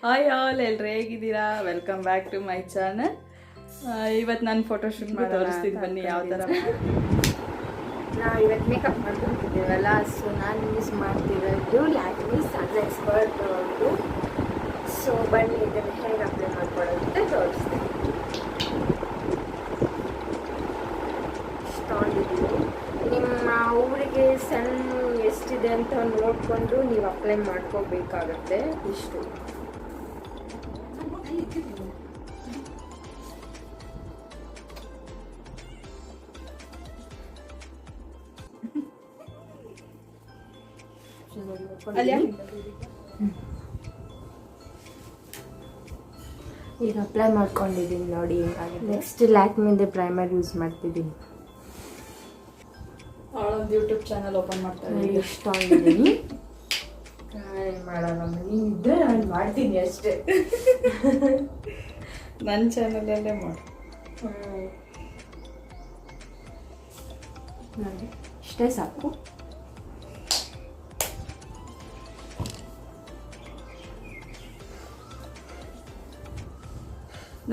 Hi all, ಎಲ್ಲರೂ ಹೇಗಿದ್ದೀರಾ? Welcome back to my channel. ಇವತ್ತು ನಾನು ಫೋಟೋಶೂಟ್ ಮಾಡಿ ತೋರಿಸ್ತೀನಿ, ಬನ್ನಿ ಯಾವ ಥರ. ನಾವು ಇವತ್ತು ಮೇಕಪ್ ಮಾಡ್ಕೊತಿದ್ದೀವಲ್ಲ, ಸೊ ನಾನು ಯೂಸ್ ಮಾಡ್ತಿರೋದು ಲ್ಯಾಕ್ಮಿ ಸನ್ ಎಕ್ಸ್ಪರ್ಟ್ ಒಂದು. ಸೊ ಬನ್ನಿ ಇದನ್ನು ಹೇಗೆ ಅಪ್ಲೈ ಮಾಡ್ಕೊಳ್ಳೋದು ಅಂತ ತೋರಿಸ್ತೀನಿ. ತೊಗೊಂಡಿದ್ದೀನಿ. ನಿಮ್ಮ ಊರಿಗೆ ಸನ್ ಎಷ್ಟಿದೆ ಅಂತ ನೋಡಿಕೊಂಡು ನೀವು ಅಪ್ಲೈ ಮಾಡ್ಕೋಬೇಕಾಗತ್ತೆ. ಇಷ್ಟು ಈಗ ಅಪ್ಲೈ ಮಾಡ್ಕೊಂಡಿದ್ದೀನಿ ನೋಡಿ. ನೆಕ್ಸ್ಟ್ ಲ್ಯಾಕ್ಮಿಂದ ಪ್ರೈಮರ್ ಯೂಸ್ ಮಾಡ್ತಿದ್ದೀನಿ. ಅವಳೊಂದು ಯೂಟ್ಯೂಬ್ ಚಾನಲ್ ಓಪನ್ ಮಾಡ್ತಾಳೆ. ಇಷ್ಟ ಆಗಿದ್ದೀನಿ. ಮಾಡೋಣ ಇದ್ರೆ ನಾನು ಮಾಡ್ತೀನಿ ಅಷ್ಟೇ. ನನ್ನ ಚಾನಲಲ್ಲೇ ಮಾಡಿ. ನೋಡಿ ಇಷ್ಟೇ ಸಾಕು.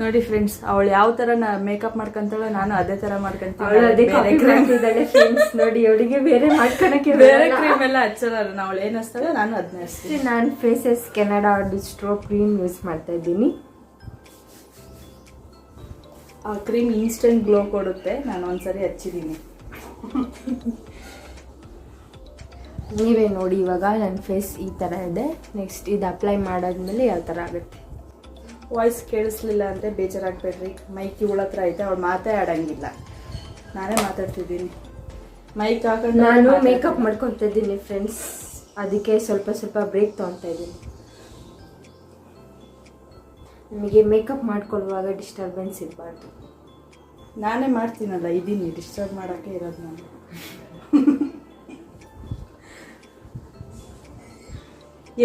ನೋಡಿ ಫ್ರೆಂಡ್ಸ್, ಅವಳು ಯಾವ ತರ ಮೇಕಪ್ ಮಾಡ್ಕೊಂತಾಳೋ ನಾನು ಅದೇ ತರ ಮಾಡ್ಕೊಂತೀನಿ. ನೋಡಿ ಅವಳಿಗೆ ಬೇರೆ ಮಾಡ್ಕೊಳಕ್ಕೆ ಬೇರೆ ಕ್ರೀಮ್ ಎಲ್ಲ ಹಚ್ಚಲ್ಲ. ಅವಳು ಏನ್ ಹಚ್ತಾಳೋ ನಾನು ಅದನ್ನ ಹಚ್ತೀನಿ. ನಾನು ಫೇಸಸ್ ಕೆನಡಾ ಡಿಸ್ಟ್ರೋ ಕ್ರೀಮ್ ಯೂಸ್ ಮಾಡ್ತಾ ಇದ್ದೀನಿ. ಆ ಕ್ರೀಮ್ ಇನ್ಸ್ಟೆಂಟ್ ಗ್ಲೋ ಕೊಡುತ್ತೆ. ನಾನು ಒಂದ್ಸರಿ ಹಚ್ಚಿದ್ದೀನಿ. ನೀವೇ ನೋಡಿ. ಇವಾಗ ನನ್ನ ಫೇಸ್ ಈ ಥರ ಇದೆ. ನೆಕ್ಸ್ಟ್ ಇದು ಅಪ್ಲೈ ಮಾಡಾದ್ಮೇಲೆ ಯಾವ ಥರ ಆಗುತ್ತೆ. ವಾಯ್ಸ್ ಕೇಳಿಸ್ಲಿಲ್ಲ ಅಂದರೆ ಬೇಜಾರಾಗಬೇಡ್ರಿ. ಮೈಕ್ ಇವಳ ಹತ್ರ ಐತೆ, ಅವಳು ಮಾತೇ ಆಡಂಗಿಲ್ಲ. ನಾನೇ ಮಾತಾಡ್ತಿದ್ದೀನಿ. ಮೈಕ್ ಹಾಕೊಂಡು ನಾನು ಮೇಕಪ್ ಮಾಡ್ಕೊತಾ ಇದ್ದೀನಿ ಫ್ರೆಂಡ್ಸ್. ಅದಕ್ಕೆ ಸ್ವಲ್ಪ ಸ್ವಲ್ಪ ಬ್ರೇಕ್ ತೊಗೊತಾ ಇದ್ದೀನಿ. ನಿಮಗೆ ಮೇಕಪ್ ಮಾಡ್ಕೊಳ್ಳುವಾಗ ಡಿಸ್ಟರ್ಬೆನ್ಸ್ ಇರಬಾರ್ದು. ನಾನೇ ಮಾಡ್ತೀನಲ್ಲ, ಇದ್ದೀನಿ. ಡಿಸ್ಟರ್ಬ್ ಮಾಡೋಕ್ಕೆ ಇರೋದು ನಾನು.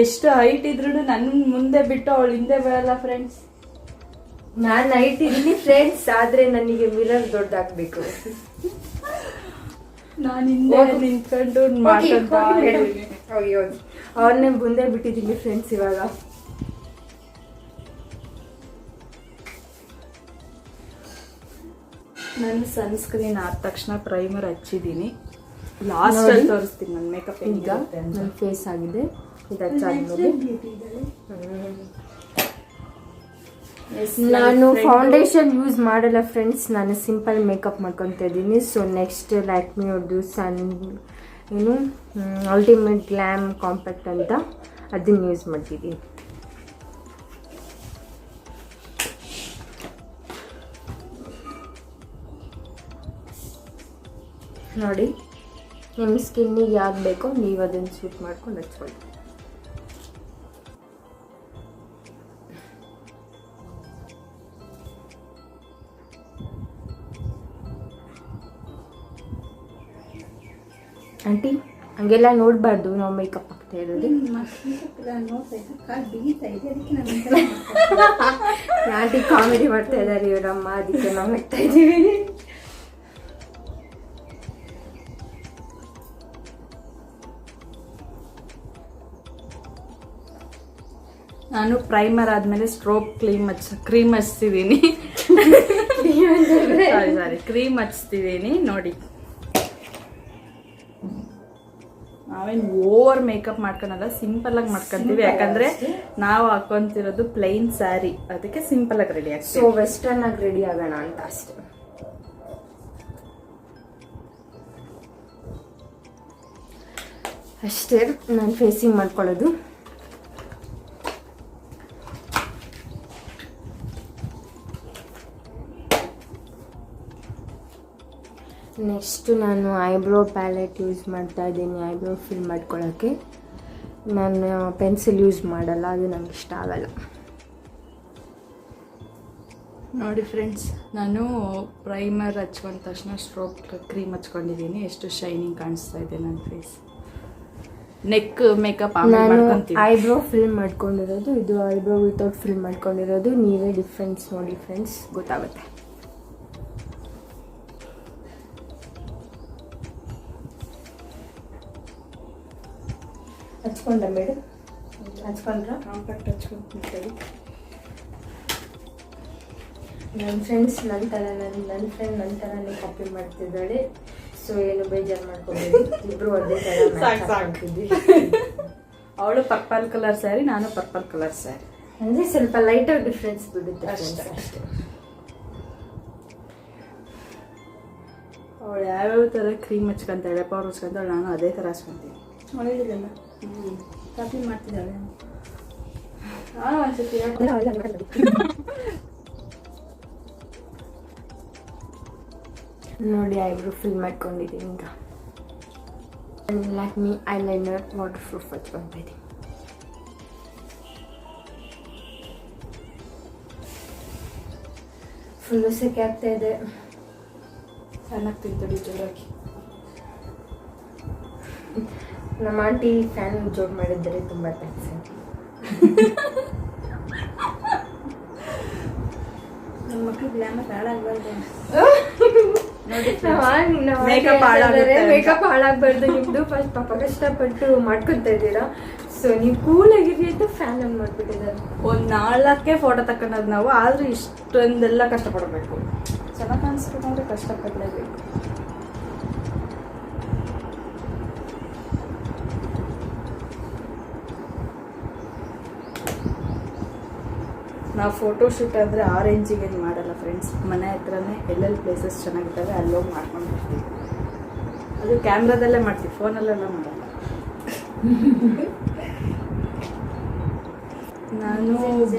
ಎಷ್ಟು ಹೈಟ್ ಇದ್ರೂ ನನ್ನ ಮುಂದೆ ಬಿಟ್ಟು ಅವಳು ಹಿಂದೆ ಬರಲ್ಲ ಫ್ರೆಂಡ್ಸ್. ನಾನು ಹೈಟ್ ಇದ್ದೀನಿ ಫ್ರೆಂಡ್ಸ್, ಆದರೆ ನನಗೆ ಮಿರರ್ ದೊಡ್ಡದಾಗಬೇಕು. ನಾನು ಹಿಂದೆ ನಿಂತ್ಕೊಂಡು ಮಾಡ್ಕೊಂತ ಇದ್ದೀನಿ. ಅವ್ರನ್ನೇ ಮುಂದೆ ಬಿಟ್ಟಿದ್ದೀನಿ ಫ್ರೆಂಡ್ಸ್. ಇವಾಗ ನಾನು ಸನ್ಸ್ಕ್ರೀನ್ ಆದ ತಕ್ಷಣ ಪ್ರೈಮರ್ ಹಚ್ಚಿದ್ದೀನಿ. ಲಾಸ್ಟ್ ಅಲ್ಲಿ ತೋರಿಸ್ತೀನಿ ನನ್ನ ಮೇಕಪ್. ಈಗ ನನ್ನ ಫೇಸ್ ಆಗಿದೆ. ಇದು ಹಚ್ಚಾದ್ಮೇಲೆ ನಾನು ಫೌಂಡೇಶನ್ ಯೂಸ್ ಮಾಡಲ್ಲ ಫ್ರೆಂಡ್ಸ್. ನಾನು ಸಿಂಪಲ್ ಮೇಕಪ್ ಮಾಡ್ಕೊತಾ ಇದ್ದೀನಿ. ಸೊ ನೆಕ್ಸ್ಟ್ ಲ್ಯಾಕ್ಮಿ ಅವ್ರದ್ದು ಏನು ಅಲ್ಟಿಮೇಟ್ ಗ್ಲಾಮ್ ಕಾಂಪ್ಯಾಕ್ಟ್ ಅಂತ ಅದನ್ನು ಯೂಸ್ ಮಾಡ್ತಿದ್ದೀನಿ. ನೋಡಿ, ನಿಮ್ಮ ಸ್ಕಿನ್ನಿಗೆ ಯಾವ್ದು ಬೇಕೋ ನೀವು ಅದನ್ನು ಸೂಟ್ ಮಾಡ್ಕೊಂಡು ಹಚ್ಕೊಳ್ಳಿ. ಆಂಟಿ ಹಂಗೆಲ್ಲ ನೋಡಬಾರ್ದು. ನಾವು ಮೇಕಪ್ ಆಗ್ತಾ ಇರೋದು. ಆಂಟಿ ಕಾಮಿಡಿ ಮಾಡ್ತಾ ಇದ್ದಾರೆ ಇವರಮ್ಮ, ಅದಕ್ಕೆ ನಾವು ಮಾಡ್ತಾ ಇದ್ದೀವಿ. ನಾನು ಪ್ರೈಮರ್ ಆದ್ಮೇಲೆ ಸ್ಟ್ರೋಕ್ ಕ್ರೀಮ್ ಹಚ್ತಿದ್ದೀನಿ. ಸಾರಿ ಕ್ರೀಮ್ ಹಚ್ತಿದ್ದೀನಿ. ನೋಡಿ, ನಾವೇನು ಓವರ್ ಮೇಕಪ್ ಮಾಡ್ಕೊಳಲ್ಲ, ಸಿಂಪಲ್ ಆಗಿ ಮಾಡ್ಕೊಂತೀವಿ. ಯಾಕಂದ್ರೆ ನಾವು ಹಾಕೊಂತಿರೋದು ಪ್ಲೈನ್ ಸ್ಯಾರಿ, ಅದಕ್ಕೆ ಸಿಂಪಲ್ ಆಗಿ ರೆಡಿ ಆಗ್ತೀವಿ. ಸೊ ವೆಸ್ಟರ್ನ್ ಆಗಿ ರೆಡಿ ಆಗೋಣ ಅಂತ ಅಷ್ಟೇ. ಅಷ್ಟೇ ನಾನು ಫೇಸಿಂಗ್ ಮಾಡ್ಕೊಳ್ಳೋದು. ನೆಕ್ಸ್ಟು ನಾನು ಐಬ್ರೋ ಪ್ಯಾಲೆಟ್ ಯೂಸ್ ಮಾಡ್ತಾ ಇದ್ದೀನಿ. ಐಬ್ರೋ ಫಿಲ್ ಮಾಡ್ಕೊಳ್ಳೋಕ್ಕೆ ನಾನು ಪೆನ್ಸಿಲ್ ಯೂಸ್ ಮಾಡಲ್ಲ, ಅದು ನನಗೆ ಇಷ್ಟ ಆಗಲ್ಲ. ನೋಡಿ ಫ್ರೆಂಡ್ಸ್, ನಾನು ಪ್ರೈಮರ್ ಹಚ್ಕೊಂಡ ತಕ್ಷಣ ಸ್ಟ್ರೋಕ್ ಕ್ರೀಮ್ ಹಚ್ಕೊಂಡಿದ್ದೀನಿ. ಎಷ್ಟು ಶೈನಿಂಗ್ ಕಾಣಿಸ್ತಾ ಇದೆ ನನ್ನ ಫೇಸ್. ನೆಕ್ ಮೇಕಪ್ ನಾನು ಐಬ್ರೋ ಫಿಲ್ ಮಾಡ್ಕೊಂಡಿರೋದು, ಇದು ಐಬ್ರೋ ವಿತೌಟ್ ಫಿಲ್ ಮಾಡ್ಕೊಂಡಿರೋದು. ನೀವೇ ಡಿಫ್ರೆನ್ಸ್ ನೋಡಿ ಫ್ರೆಂಡ್ಸ್, ಗೊತ್ತಾಗುತ್ತೆ. ಹಚ್ಕೊಂಡ ಮೇಡಮ್. ಹಚ್ಕೊಂಡ್ರ ಕಾಂಪ್ಯಾಕ್ಟ್ ಹಚ್ಕೊಂತೀನಿ. ನನ್ನ ಫ್ರೆಂಡ್ಸ್ ನನ್ನ ಫ್ರೆಂಡ್ ನನ್ನ ಥರನೇ ಕಾಪಿ ಮಾಡ್ತಿದ್ದಾಳೆ. ಸೊ ಏನು ಬೇಜಾರು ಮಾಡ್ಕೊಬೇಡಿ, ಇಬ್ರು ಅದೇ ಥರ ಮಾಡ್ತಿದ್ವಿ. ಅವಳು ಪರ್ಪಲ್ ಕಲರ್ ಸ್ಯಾರಿ, ನಾನು ಪರ್ಪಲ್ ಕಲರ್ ಸ್ಯಾರಿ. ಅಂದರೆ ಸ್ವಲ್ಪ ಲೈಟಾಗಿ ಡಿಫ್ರೆನ್ಸ್ ಬಿಡುತ್ತೆ ಅಷ್ಟೇ. ಅವಳು ಯಾವ್ಯಾವ ಥರ ಕ್ರೀಮ್ ಹಚ್ಕೊಂತಾಳೆ, ಪೌಡರ್ ಹಚ್ಕೊಂತಾಳೆ, ನಾನು ಅದೇ ಥರ ಹಚ್ಕೊಂತೀನಿ. ಒಳ್ಳೆಯದಿಲ್ಲ, ಕಾಪಿ ಮಾಡ್ತಿದ್ದಾಳೆ. ನಾನು ಅನ್ಸುತ್ತೆ ನೋಡಿ ಐಬ್ರೋ ಫಿಲ್ ಮಾಡ್ಕೊಂಡಿದ್ದೀನಿ. ಈಗ ಲ್ಯಾಕ್ಮಿ ಐಲೈನರ್ ವಾಟರ್ ಪ್ರೂಫ್ ಹಚ್ಕೊತಾ ಇದ್ದೀನಿ. ಫುಲ್ಲು ಸೆಕೆ ಆಗ್ತಾ ಇದೆ. ಚೆನ್ನಾಗಿ ತಿಂತಡಿ ಜೋರಾಗಿ. ನಮ್ಮ ಆಂಟಿ ಫ್ಯಾನ್ ಜೋಡ್ ಮಾಡಿದ್ದಾರೆ, ತುಂಬ ಥ್ಯಾಂಕ್ಸ್. ನನ್ನ ಮಕ್ಕಳು ಗ್ಲಾಮರ್ ಹಾಳಾಗಬಾರ್ದು. ಮೇಕಪ್ ಹಾಳಾಗಬಾರ್ದು ನಿಮ್ದು. ಫಸ್ಟ್ ಪಾಪ ಕಷ್ಟಪಟ್ಟು ಮಾಡ್ಕೊತಾ ಇದ್ದೀರಾ, ಸೊ ನೀವು ಕೂಲ್ ಆಗಿರಿ ಅಂತ ಫ್ಯಾನ್ ಆನ್ ಮಾಡ್ಬಿಟ್ಟಿದ್ದಾರೆ. ಒಂದು 4 ಫೋಟೋ ತಕೊಂಡದ್ ನಾವು, ಆದ್ರೂ ಇಷ್ಟೊಂದೆಲ್ಲ ಕಷ್ಟಪಡಬೇಕು. ಚೆನ್ನಾಗಿ ಕಾಣಿಸ್ಬೇಕು ಅಂದ್ರೆ ಕಷ್ಟಪಡಲೇಬೇಕು. ನಾವು ಫೋಟೋ ಶೂಟ್ ಅಂದರೆ ಆ ರೇಂಜಿಗೆ ಏನು ಮಾಡಲ್ಲ ಫ್ರೆಂಡ್ಸ್. ಮನೆ ಹತ್ರನೇ ಎಲ್ಲೆಲ್ಲಿ ಪ್ಲೇಸಸ್ ಚೆನ್ನಾಗಿದ್ದಾವೆ ಅಲ್ಲೋಗಿ ಮಾಡ್ಕೊಂಡು ಬರ್ತೀವಿ. ಅದು ಕ್ಯಾಮ್ರಾದಲ್ಲೇ ಮಾಡ್ತೀವಿ, ಫೋನಲ್ಲೆಲ್ಲ ಮಾಡಲ್ಲ. ನಾನು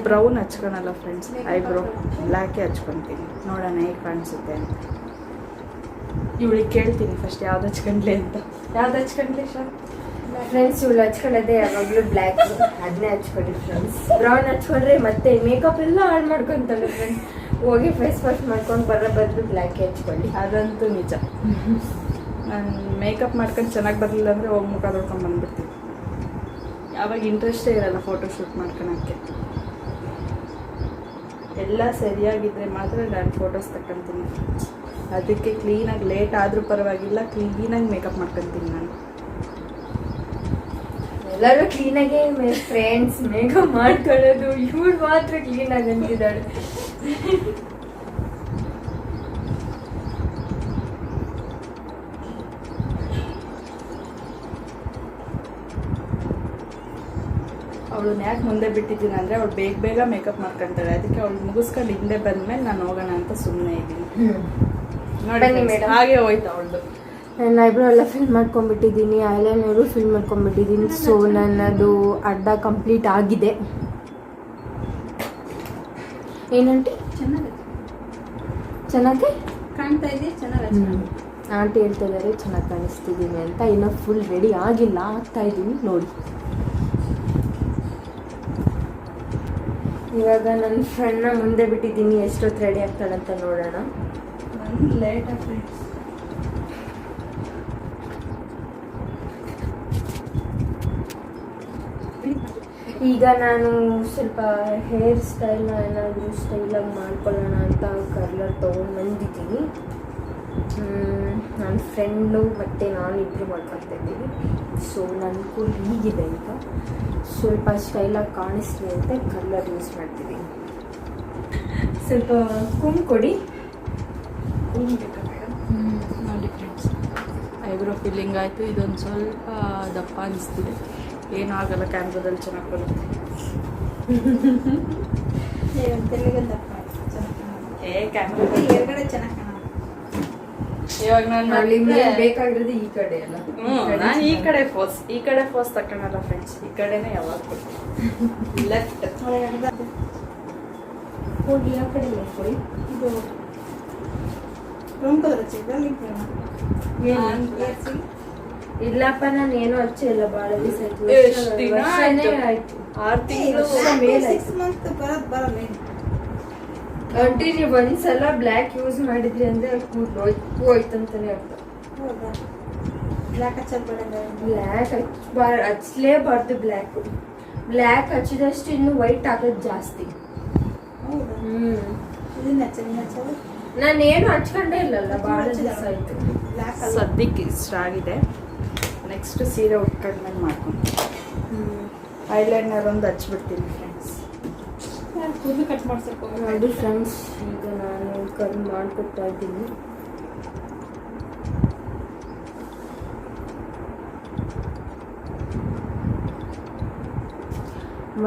ಬ್ರೌನ್ ಹಚ್ಕೊಳಲ್ಲ ಫ್ರೆಂಡ್ಸ್, ಐಬ್ರೋ ಬ್ಲ್ಯಾಕೇ ಹಚ್ಕೊತೀನಿ. ನೋಡೋಣ ಹೇಗೆ ಕಾಣಿಸುತ್ತೆ ಅಂತ. ಇವಳಿಗೆ ಕೇಳ್ತೀನಿ ಫಸ್ಟ್ ಯಾವ್ದು ಹಚ್ಕೊಂಡ್ಲಿ ಅಂತ. ಯಾವ್ದು ಹಚ್ಕೊಂಡ್ಲಿ ಸರ್ ಫ್ರೆಂಡ್ಸ್? ಇವಳು ಹಚ್ಕೊಳ್ಳೋದೇ ಯಾವಾಗಲೂ ಬ್ಲ್ಯಾಕ್, ಅದನ್ನೇ ಹಚ್ಕೊಡಿ ಫ್ರೆಂಡ್ಸ್. ಬ್ರೌನ್ ಹಚ್ಕೊಂಡ್ರೆ ಮತ್ತೆ ಮೇಕಪ್ ಎಲ್ಲ ಹಾಳು ಮಾಡ್ಕೊತಾಳೆ ಫ್ರೆಂಡ್ಸ್. ಹೋಗಿ ಫೇಸ್ ವಾಶ್ ಮಾಡ್ಕೊಂಡು ಬರೋ ಬದಲು ಬ್ಲ್ಯಾಕೇ ಹಚ್ಕೊಳ್ಳಿ. ಅದಂತೂ ನಿಜ. ನಾನು ಮೇಕಪ್ ಮಾಡ್ಕೊಂಡು ಚೆನ್ನಾಗಿ ಬರಲಿಲ್ಲ ಅಂದರೆ ಹೋಗಿ ಮುಖ ತೊಳ್ಕೊಂಡು ಬಂದ್ಬಿಡ್ತೀನಿ. ಯಾವಾಗ ಇಂಟ್ರೆಸ್ಟೇ ಇರಲ್ಲ ಫೋಟೋ ಶೂಟ್ ಮಾಡ್ಕೊಳಕ್ಕೆ. ಎಲ್ಲ ಸರಿಯಾಗಿದ್ದರೆ ಮಾತ್ರ ನಾನು ಫೋಟೋಸ್ ತಗೊತೀನಿ. ಅದಕ್ಕೆ ಕ್ಲೀನಾಗಿ ಲೇಟ್ ಆದರೂ ಪರವಾಗಿಲ್ಲ, ಕ್ಲೀನಾಗಿ ಮೇಕಪ್ ಮಾಡ್ಕೊತೀನಿ ನಾನು. ಎಲ್ಲರೂ ಕ್ಲೀನಾಗೆ ಫ್ರೆಂಡ್ಸ್ ಮೇಕಪ್ ಮಾಡ್ಕೊಳ್ಳೋದು, ಇವಳು ಮಾತ್ರ ಕ್ಲೀನಾಗಿ ಅಂತಿದ್ದಾಳೆ. ಅವಳನ್ನ ಯಾಕೆ ಮುಂದೆ ಬಿಟ್ಟಿದ್ದೀನಿ ಅಂದರೆ ಅವಳು ಬೇಗ ಮೇಕಪ್ ಮಾಡ್ಕೊತಾಳೆ. ಅದಕ್ಕೆ ಅವಳು ಮುಗಿಸ್ಕೊಂಡು ಹಿಂದೆ ಬಂದಮೇಲೆ ನಾನು ಹೋಗೋಣ ಅಂತ ಸುಮ್ಮನೆ ಇದ್ದೀನಿ. ನೋಡಿ ಮೇಡಮ್, ಹಾಗೆ ಹೋಯ್ತು ಅವಳದು. ನಾನು ಐಬ್ರೋ ಎಲ್ಲ ಫಿಲ್ ಮಾಡ್ಕೊಂಡ್ಬಿಟ್ಟಿದ್ದೀನಿ, ಐಲೈನರು ಫಿಲ್ ಮಾಡ್ಕೊಂಡ್ಬಿಟ್ಟಿದ್ದೀನಿ. ಸೊ ನನ್ನದು ಅರ್ಧ ಕಂಪ್ಲೀಟ್ ಆಗಿದೆ. ಏನಂటే ಚೆನ್ನಾಗಿ ಕಾಣ್ತಾ ಇದೆ, ಚೆನ್ನಾಗಿ ಆಂಟಿ ಹೇಳ್ತಾ ಇದ್ದಾರೆ ಚೆನ್ನಾಗಿ ಕಾಣಿಸ್ತಿದ್ದೀನಿ ಅಂತ. ಇನ್ನೂ ಫುಲ್ ರೆಡಿ ಆಗಿಲ್ಲ, ಆಗ್ತಾ ಇದ್ದೀನಿ ನೋಡಿ. ಇವಾಗ ನನ್ನ ಫ್ರೆಂಡ್ನ ಮುಂದೆ ಬಿಟ್ಟಿದ್ದೀನಿ, ಎಷ್ಟೊತ್ತು ರೆಡಿ ಆಗ್ತಾಳಂತ ನೋಡೋಣ. ಲೇಟ್ ಆಗಿ ಈಗ ನಾನು ಸ್ವಲ್ಪ ಹೇರ್ ಸ್ಟೈಲ್ನ ಏನಾದರೂ ಸ್ಟೈಲಾಗಿ ಮಾಡ್ಕೊಳ್ಳೋಣ ಅಂತ ಕರ್ಲರ್ ತೊಗೊಂಡು ಬಂದಿದ್ದೀನಿ. ನನ್ನ ಫ್ರೆಂಡು ಮತ್ತು ನಾನು ಇಬ್ಬರು ಮಾಡ್ಕೊತಾ ಇದ್ದೀವಿ. ಸೊ ನನ್ನ ಕೂಲ್ ಹೀಗಿದೆ ಈಗ, ಸ್ವಲ್ಪ ಸ್ಟೈಲಾಗಿ ಕಾಣಿಸ್ಲಿ ಅಂತ ಕರ್ಲರ್ ಯೂಸ್ ಮಾಡ್ತಿದ್ದೀನಿ. ಸ್ವಲ್ಪ ಕುಂಕುಮ ಕೊಡಿ. ನೋಡಿ ಫ್ರೆಂಡ್ಸ್, ಐಬ್ರೋ ಫಿಲ್ಲಿಂಗ್ ಆಯಿತು. ಇದೊಂದು ಸ್ವಲ್ಪ ದಪ್ಪ ಅನಿಸ್ತಿದೆ, ಏನೂ ಆಗಲ್ಲ, ಕ್ಯಾಮ್ರಾದಲ್ಲಿ ಚೆನ್ನಾಗಿ ಬರುತ್ತೆ. ಕ್ಯಾಮ್ರಾದಲ್ಲಿ ಚೆನ್ನಾಗಿ ಇವಾಗ ನಾನು ಬೇಕಾಗಿರೋದು ಈ ಕಡೆ ಅಲ್ಲ. ನಾನು ಈ ಕಡೆ ಫೋಸ್ ತಗೊಳಲ್ಲ ಫ್ರೆಂಡ್ಸ್, ಈ ಕಡೆನೇ ಯಾವಾಗ ಲೆಫ್ಟ್ ಹೋಗಿ ಆ ಕಡೆ ಮಾಡ್ಕೊಳ್ಳಿ. ಇದು ಇಲ್ಲಪ್ಪ, ನಾನು ಏನೂ ಹಚ್ಚೇ ಇಲ್ಲ, ಭಾಳ ದಿವಸ ಆಯ್ತು. 6 ತಿಂಗಳು ಆಂಟಿ ನೀವು ಒಂದ್ಸಲ ಬ್ಲ್ಯಾಕ್ ಯೂಸ್ ಮಾಡಿದ್ರಿ ಅಂದ್ರೆ ಕೂದಲು ಹೋಯ್ತಂತಾನೆ ಅರ್ಥ. ಬ್ಲ್ಯಾಕ್ ಹಚ್ಚಲೇಬಾರ್ದು. ಬ್ಲ್ಯಾಕ್ ಹಚ್ಚಿದಷ್ಟು ಇನ್ನು ವೈಟ್ ಆಗೋದು ಜಾಸ್ತಿ. ನಾನೇನು ಹಚ್ಕೊಂಡೇ ಇಲ್ಲಲ್ಲ, ಭಾಳ ದಿವಸ ಆಯ್ತು. ಸದ್ಯಕ್ಕೆ ಇಷ್ಟ ಆಗಿದೆ. ನೆಕ್ಸ್ಟ್ ಸೀರೆ ಉಟ್ಕೊಂಡ್ಮೇಲೆ ಮಾಡ್ಕೊಂಡು ಐಲೈನರ್ ಒಂದು ಹಚ್ಬಿಡ್ತೀನಿ ಫ್ರೆಂಡ್ಸ್. ಕೂದಲು ಕಟ್ ಮಾಡ್ಸಕ್ಕೆ ನೋಡಿ ಫ್ರೆಂಡ್ಸ್, ಈಗ ನಾನು ಕರ್ಲ್ ಮಾಡ್ಕೊತಾ ಇದ್ದೀನಿ.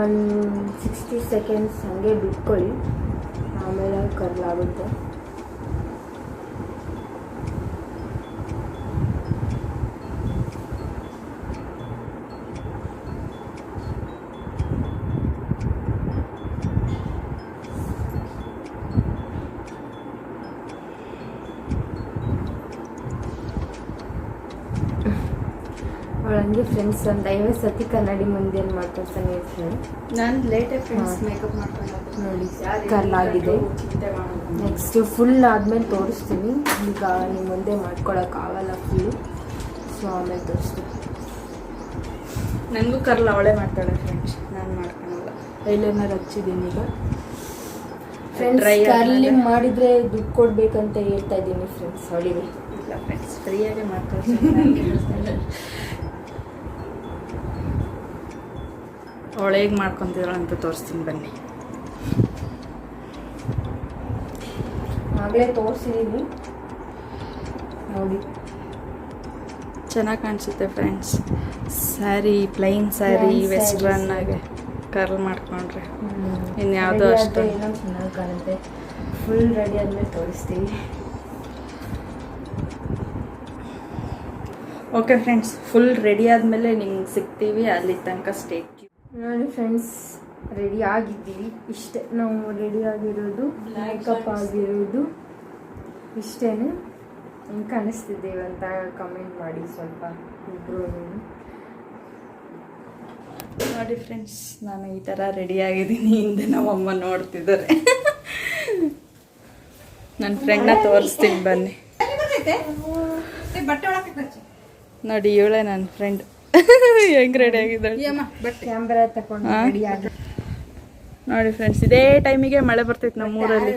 ಒಂದು 60 ಸೆಕೆಂಡ್ಸ್ ಹಾಗೆ ಬಿಟ್ಕೊಳ್ಳಿ, ಆಮೇಲೆ ಕರ್ಲ್ ಆಗುತ್ತೆ. ಅವಳಂಗೆ ಫ್ರೆಂಡ್ಸ್ ಒಂದು 50 ಸತಿ ಕನ್ನಡಿ ಮುಂದೇನು ಮಾಡ್ಕೊಳ್ತಾನೆ ಇರ್ತಾಳೆ. ನಾನು ಲೇಟೇ ಫ್ರೆಂಡ್ಸ್ ಮೇಕಪ್ ಮಾಡ್ಕೊಂಡು ನೋಡಿ ಕರ್ಲ್ ಆಗಿದೆ. ನೆಕ್ಸ್ಟ್ ಫುಲ್ ಆದ್ಮೇಲೆ ತೋರಿಸ್ತೀನಿ. ಈಗ ನಿಮ್ಮ ಮುಂದೆ ಮಾಡ್ಕೊಳಕ್ಕಾಗಲ್ಲ ಫುಲ್ಲು, ಸೊ ಆಮೇಲೆ ತೋರಿಸ್ತೀನಿ. ನನಗೂ ಕರ್ಲ್ ಅವಳೇ ಮಾಡ್ತಾಳೆ ಫ್ರೆಂಡ್ಸ್, ನಾನು ಮಾಡ್ಕೊಳಲ್ಲ. ಐಲೈನರ್ ಹಚ್ಚಿದ್ದೀನಿ ಈಗ. ಫ್ರೆಂಡ್ಸ್ Dry ಕರ್ಲಿಂಗ್ ಮಾಡಿದ್ರೆ ದುಡ್ಡು ಕೊಡ್ಬೇಕಂತ ಹೇಳ್ತಾ ಇದ್ದೀನಿ ಫ್ರೆಂಡ್ಸ್ ಅವಳಿಗೆ. ಇಲ್ಲ ಫ್ರೆಂಡ್ಸ್, ಫ್ರೀಯಾಗೆ ಮಾಡ್ಕೊಳ್ತೀನಿ. ಅವಳು ಹೇಗೆ ಮಾಡ್ಕೊತಿದ್ದಾಳೆ ಅಂತ ತೋರಿಸ್ತೀನಿ ಬನ್ನಿ. ಆಗಲೇ ತೋರಿಸಿದ್ದೀನಿ ನೋಡಿ, ಚೆನ್ನಾಗಿ ಕಾಣಿಸುತ್ತೆ friends. Sari, plain sari, Plain western sarees. ಆಗಿ ಕರ್ಲ್ ಮಾಡ್ಕೊಂಡ್ರೆ ಇನ್ಯಾವುದೋ ಅಷ್ಟು ಏನೋ ಚೆನ್ನಾಗಿ ಕಾಣುತ್ತೆ. ಫುಲ್ ರೆಡಿ ಆದ್ಮೇಲೆ ತೋರಿಸ್ತೀವಿ. ಓಕೆ ಫ್ರೆಂಡ್ಸ್, ಫುಲ್ ರೆಡಿ ಆದಮೇಲೆ ನಿಮ್ಗೆ ಸಿಗ್ತೀವಿ. ಅಲ್ಲಿ ತನಕ ಸ್ಟೇ. ನೋಡಿ ಫ್ರೆಂಡ್ಸ್, ರೆಡಿ ಆಗಿದ್ದೀವಿ. ಇಷ್ಟೇ ನಾವು ರೆಡಿ ಆಗಿರೋದು, ಮೇಕಪ್ ಆಗಿರೋದು ಇಷ್ಟೇ. ಹೆಂಗೆ ಕಾಣಿಸ್ತಿದ್ದೇವೆ ಅಂತ ಕಮೆಂಟ್ ಮಾಡಿ ಸ್ವಲ್ಪ ಇಬ್ಬರು. ನೋಡಿ ಫ್ರೆಂಡ್ಸ್, ನಾನು ಈ ಥರ ರೆಡಿ ಆಗಿದ್ದೀನಿ. ಹಿಂದೆ ನಮ್ಮಮ್ಮ ನೋಡ್ತಿದ್ದಾರೆ. ನನ್ನ ಫ್ರೆಂಡ್ನ ತೋರಿಸ್ತೀನಿ ಬನ್ನಿ. ಬಟ್ಟೆ ಒಳಗೆ ನೋಡಿ, ಇವಳೇ ನನ್ನ ಫ್ರೆಂಡ್. ಹೆಂಗೆ ರೆಡಿ ಆಗಿದ್ದಾಳೆ. ಕ್ಯಾಮ್ರಾ ತಗೊಂಡು ರೆಡಿ ಆಗಿ ನೋಡಿ ಫ್ರೆಂಡ್ಸ್, ಇದೇ ಟೈಮಿಗೆ ಮಳೆ ಬರ್ತೈತೆ ನಮ್ಮೂರಲ್ಲಿ.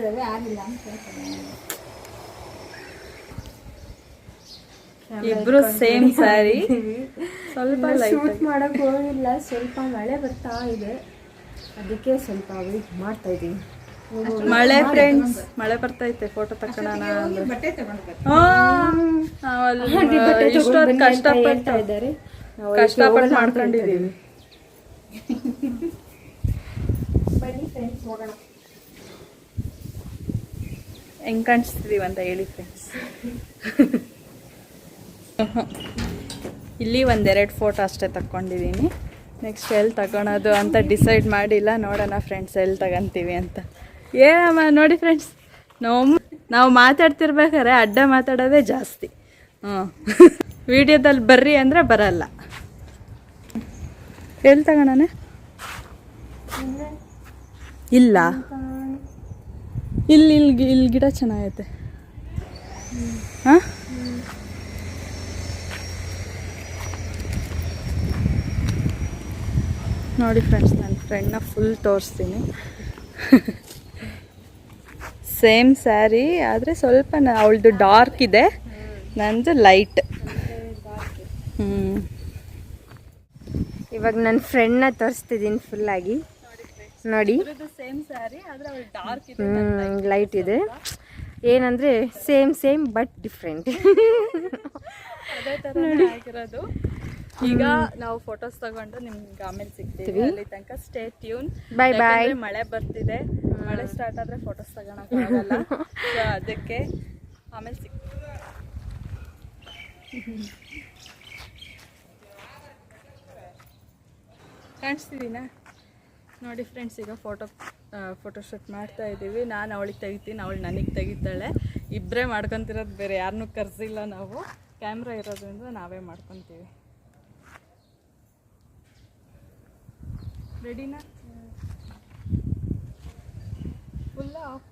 ಇಬ್ರು ಸೇಮ್ ಸ್ಯಾರಿ. ಸ್ವಲ್ಪ ಶೂಟ್ ಮಾಡಕ್ ಹೋಗಿಲ್ಲ, ಸ್ವಲ್ಪ ಮಳೆ ಬರ್ತಾ ಇದೆ, ಅದಕ್ಕೆ ಸ್ವಲ್ಪ ವೇಟ್ ಮಾಡ್ತಾ ಇದ್ದೀವಿ. ಮಳೆ ಫ್ರೆಂಡ್ಸ್, ಮಳೆ ಬರ್ತೈತೆ. ಫೋಟೋ ತಕೊಳ್ಳೋಣ ಅಂದ್ರೆ ಬಟ್ಟೆ ತಗೊಂಡು ಇಷ್ಟೊತ್ತು ಕಷ್ಟಪಟ್ಟು ಇದ್ದಾರೆ, ಕಷ್ಟಪಟ್ಟು ಮಾಡ್ಕೊಂಡಿದೀವಿ. ಬನ್ನಿ ಫ್ರೆಂಡ್ಸ್ ಹೋಗೋಣ. ಹೆಂಗ್ ಕಾಣಿಸ್ತಿದೀವಿ ಅಂತ ಹೇಳಿ ಫ್ರೆಂಡ್ಸ್. ಇಲ್ಲಿ ಒಂದೆರಡು ಫೋಟೋ ಅಷ್ಟೇ ತಕ್ಕೊಂಡಿದ್ದೀನಿ. ನೆಕ್ಸ್ಟ್ ಎಲ್ಲಿ ತಗೊಳೋದು ಅಂತ ಡಿಸೈಡ್ ಮಾಡಿಲ್ಲ. ನೋಡೋಣ ಫ್ರೆಂಡ್ಸ್ ಎಲ್ಲಿ ತಗೊಂತೀವಿ ಅಂತ. ಏನಮ್ಮ ನೋಡಿ ಫ್ರೆಂಡ್ಸ್, ನಾವು ಮಾತಾಡ್ತಿರ್ಬೇಕಾದ್ರೆ ಅಡ್ಡ ಮಾತಾಡೋದೇ ಜಾಸ್ತಿ. ವಿಡಿಯೋದಲ್ಲಿ ಬರ್ರಿ ಅಂದರೆ ಬರಲ್ಲ. ಎಲ್ಲಿ ತಗೋಣ? ಇಲ್ಲ, ಇಲ್ಲಿ ಗಿಡ ಚೆನ್ನಾಗೈತೆ. ಹಾಂ, ನೋಡಿ ಫ್ರೆಂಡ್ಸ್, ನನ್ನ ಫ್ರೆಂಡ್ನ ಫುಲ್ ತೋರಿಸ್ತೀನಿ. ಸೇಮ್ ಸ್ಯಾರಿ, ಆದರೆ ಸ್ವಲ್ಪ ಅವಳದು ಡಾರ್ಕ್ ಇದೆ, ನಂದು ಲೈಟ್. ಇವಾಗ ನನ್ನ ಫ್ರೆಂಡ್ನ ತೋರಿಸ್ತಿದ್ದೀನಿ ಫುಲ್ಲಾಗಿ. ನೋಡಿ ಸೇಮ್ ಸ್ಯಾರಿ, ಆದರೆ ಅವಳು ಡಾರ್ಕ್ ಇದೆ, ಲೈಟ್ ಇದೆ. ಏನಂದರೆ ಸೇಮ್ ಬಟ್ ಡಿಫ್ರೆಂಟ್. ಅದೇ ಥರ ಆಗಿರೋದು. ಈಗ ನಾವು ಫೋಟೋಸ್ ತಗೊಂಡು ನಿಮ್ಗೆ ಆಮೇಲೆ ಸಿಗ್ತೀವಿ. ಅಲ್ಲಿ ತನಕ ಸ್ಟೇ ಟ್ಯೂನ್. ಬಾಯ್ ಬಾಯ್. ಮಳೆ ಬರ್ತಿದೆ, ಮಳೆ ಸ್ಟಾರ್ಟ್ ಆದ್ರೆ ಫೋಟೋಸ್ ತಗೊಳಕ್ಕಾಗಲ್ಲ. ಸೊ ಅದಕ್ಕೆ ಆಮೇಲೆ ಸಿಗ್ತೀವಿ. ಕಾಣಿಸ್ತಿದ್ದೀನಾ? ನೋಡಿ ಫ್ರೆಂಡ್ಸ್, ಈಗ ಫೋಟೋಶೂಟ್ ಮಾಡ್ತಾ ಇದ್ದೀವಿ. ನಾನು ಅವಳಿಗೆ ತೆಗಿತೀನಿ, ಅವಳು ನನಗೆ ತೆಗಿತಾಳೆ. ಇಬ್ಬರೇ ಮಾಡ್ಕೊತಿರೋದು, ಬೇರೆ ಯಾರನ್ನೂ ಕರೆಸಿಲ್ಲ ನಾವು. ಕ್ಯಾಮ್ರಾ ಇರೋದ್ರಿಂದ ನಾವೇ ಮಾಡ್ಕೊತೀವಿ. ರೆಡಿನಾ? ಫುಲ್ಲ ಆಫ್.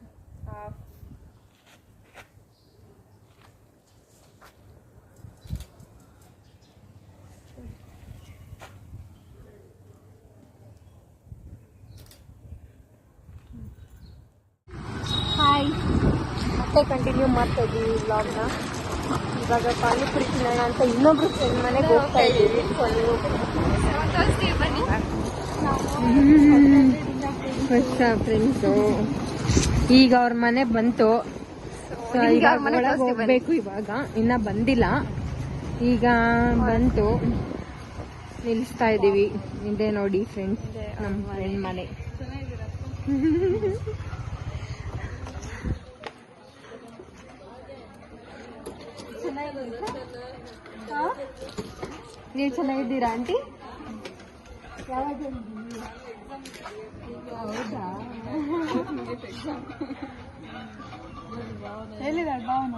ಹಾಯ್, ಮತ್ತೆ ಕಂಟಿನ್ಯೂ ಮಾಡ್ತಾ ಇದ್ದೀವಿ ವ್ಲಾಗ್ನ. ಇವಾಗ ಪಾನಿಪುರಿ ತಿನ್ನೋಣ ಅಂತ ಇನ್ನೊಬ್ರು ಫ್ರೆಂಡ್ ಮನೆಗೆ ಹೋಗ್ತಾ ಇದ್ದೀವಿ. ಹೊಸ ಫ್ರೆಂಡ್ಸು. ಈಗ ಅವ್ರ ಮನೆ ಬಂತು. ಸೊ ಈಗ ಒಳಗೆ ಹೋಗ್ಬೇಕು. ಇವಾಗ ಇನ್ನ ಬಂದಿಲ್ಲ, ಈಗ ಬಂತು. ನಿಲ್ಲಿಸ್ತಾ ಇದೀವಿ. ಇದೆ ನೋಡಿ ಫ್ರೆಂಡ್ಸ್, ನಮ್ಮ ಫ್ರೆಂಡ್ ಮನೆ. ನೀವು ಚೆನ್ನಾಗಿದ್ದೀರಾ ಆಂಟಿ? ಯಾವಾಗ ಹೌದಾ? ಹೇಳಿದಾಳೆ ಭಾವನ.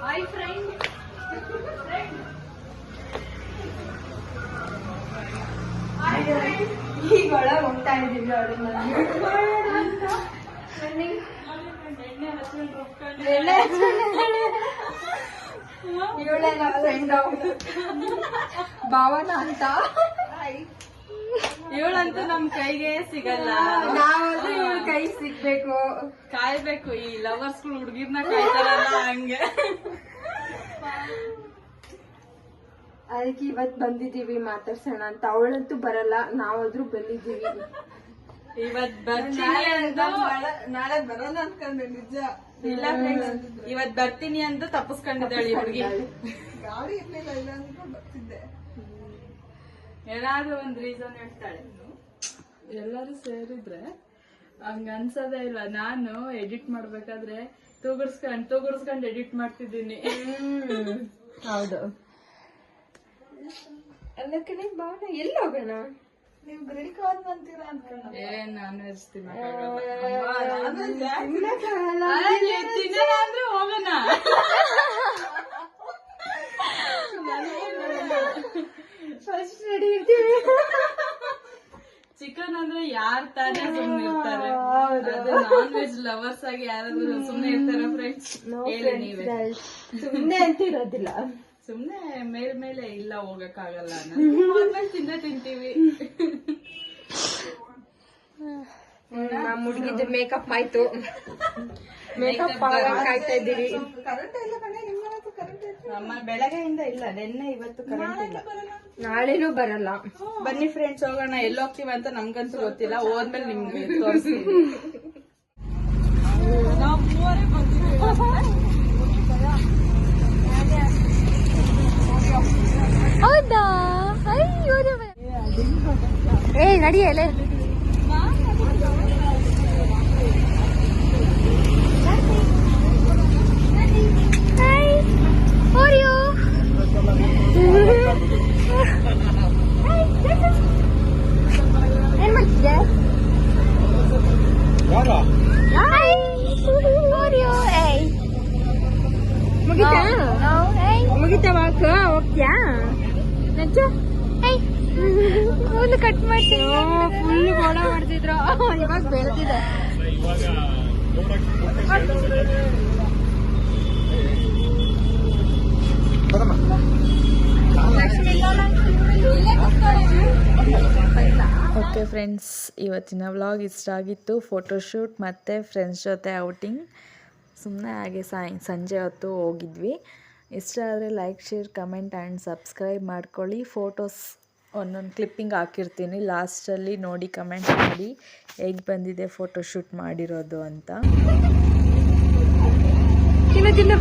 Hi friend. ಈಗ ಒಳಗೆ ಹೋಗ್ತಾ ಇದ್ದೀವಿ. ಇವಳೆ ನಮ್ಮ ಫ್ರೆಂಡ್ ಭಾವನ ಅಂತ. ಇವಳಂತೂ ನಮ್ ಕೈಗೆ ಸಿಗಲ್ಲ. ನಾವಾದ್ರೂ ಇವಳ ಕೈ ಸಿಗ್ಬೇಕು, ಕಾಯ್ಬೇಕು. ಈ ಲವರ್ಸ್ ಹುಡುಗಿರ್ನ ಕಾಯ್ತಾರಲ್ಲ ಹಂಗೆ. ಅದಕ್ಕೆ ಇವತ್ ಬಂದಿದೀವಿ ಮಾತಾಡ್ಸೋಣ ಅಂತ. ಅವಳಂತೂ ಬರಲ್ಲ, ನಾವಾದ್ರೂ ಬಂದಿದೀವಿ. ಇವತ್ ಬರ್ತೀನಿ ಅಂತ ನಾಳೆ ಬರಲ್ಲ ಅನ್ಕೊಂಡೆ. ನಿಜ ಇಲ್ಲ ಫ್ರೆಂಡ್ಸ್, ಇವತ್ ಬರ್ತೀನಿ ಅಂತ ತಪ್ಪಿಸ್ಕೊಂಡಿದ್ದಾಳೆ ಹುಡುಗಿ. ಗಾಡಿ ಇರ್ಲಿಲ್ಲ, ಇಲ್ಲ ಅನ್ಕೊಂಡು ಬರ್ತಿದ್ದೆ. ಏನಾದ್ರೂ ಒಂದ್ ರೀಸನ್ ಹೇಳ್ತಾಳೆ. ಎಲ್ಲರೂ ಸೇರಿದ್ರೆ ಹಂಗ ಅನ್ಸೋದೇ ಇಲ್ಲ. ನಾನು ಎಡಿಟ್ ಮಾಡ್ಬೇಕಾದ್ರೆ ತೂಗುಡ್ಸ್ಕೊಂಡ್ ಎಡಿಟ್ ಮಾಡ್ತಿದ್ದೀನಿ. ಹೌದು. ಅಲ್ಲ ಕಡೆ ಭಾವನ ಎಲ್ಲಿ ಹೋಗೋಣ? ನೀವು ಗ್ರೇಡಿಕಾನ್ ಅಂತೀರಾ ಅನ್ಕೊಂಡ. ಏನ್ ನಾನ್ ವೆಜ್ ಅಂದ್ರೆ ಹೋಗೋಣ. ಫಸ್ಟ್ ರೆಡಿ ಇರ್ತೀವಿ. ಚಿಕನ್ ಅಂದ್ರೆ ಯಾರ್ ತಾನೇ ಸುಮ್ನೆ ಇರ್ತಾರೆ? ಅದು ನಾನ್ ವೆಜ್ ಲವರ್ಸ್ ಆಗಿ ಯಾರಾದ್ರೂ ಸುಮ್ನೆ ಇರ್ತಾರ ಫ್ರೆಂಡ್ಸ್? ಹೇಳಿ ನೀವೇ. ಸುಮ್ನೆ ಅಂತ ಇರೋದಿಲ್ಲ, ಸುಮ್ನೆ ಮೇಲೆ ಇಲ್ಲ ಹೋಗಕ್ಕಾಗಲ್ಲ. ತಿಂದೇ ತಿಂತೀವಿ. ನಮ್ಮ ಹುಡುಗಿದ್ದು ಮೇಕಪ್ ಆಯ್ತು. ಮೇಕಪ್ ಕಾಯ್ತಾ ಇದ್ದೀವಿ. ಕರೆಂಟ್ ಇಲ್ಲ ಕಣೆ, ನಿಮ್ಮ ಮನೆಗೂ ಕರೆಂಟ್ ಇಲ್ಲ. ನಮ್ಮ ಬೆಳಗ್ಗೆಯಿಂದ ಇಲ್ಲ, ನಿನ್ನೆ ಇವತ್ತು ಕರೆಂಟ್ ಇಲ್ಲ. ನಾಳೆನೂ ಬರಲ್ಲ. ಬನ್ನಿ ಫ್ರೆಂಡ್ಸ್ ಹೋಗೋಣ. ಎಲ್ಲಿ ಹೋಗ್ತೀವಿ ಅಂತ ನಮ್ಗಂತೂ ಗೊತ್ತಿಲ್ಲ. ಹೋದ್ಮೇಲೆ ನಿಮ್ಗೆ ತೋರಿಸ್ತೀವಿ. ನಾವು ಮೂವರೇ ಬರ್ತೀವಿ. ಹೌದಾ? ಏ ನಡಿಯಲೇ. ಏನ್ ಮಾಡ್ತಿದ್ದೆ? ಮುಗಿತಾ ವಾಕ್? ಹೋಗ್ತೀಯಾ? ಫುಲ್ ಕಟ್ ಮಾಡ್ತೀನಿ. ಫುಲ್ ಗೋಳ ಮಾಡ್ತಿದ್ರು, ಇವಾಗ ಬೆಳೆದಿದೆ. ಓಕೆ ಫ್ರೆಂಡ್ಸ್, ಇವತ್ತಿನ ವ್ಲಾಗ್ ಇಷ್ಟ ಆಗಿತ್ತು. ಫೋಟೋಶೂಟ್ ಮತ್ತು ಫ್ರೆಂಡ್ಸ್ ಜೊತೆ ಔಟಿಂಗ್. ಸುಮ್ಮನೆ ಹಾಗೆ ಸಂಜೆ ಹೊತ್ತು ಹೋಗಿದ್ವಿ. ಇಷ್ಟ ಆದರೆ like, share, comment and subscribe ಮಾಡ್ಕೊಳ್ಳಿ. ಫೋಟೋಸ್ ಒಂದೊಂದು ಕ್ಲಿಪ್ಪಿಂಗ್ ಹಾಕಿರ್ತೀನಿ, ಲಾಸ್ಟಲ್ಲಿ ನೋಡಿ ಕಮೆಂಟ್ ಮಾಡಿ ಹೇಗೆ ಬಂದಿದೆ ಫೋಟೋಶೂಟ್ ಮಾಡಿರೋದು ಅಂತ. ತಿನ್ನು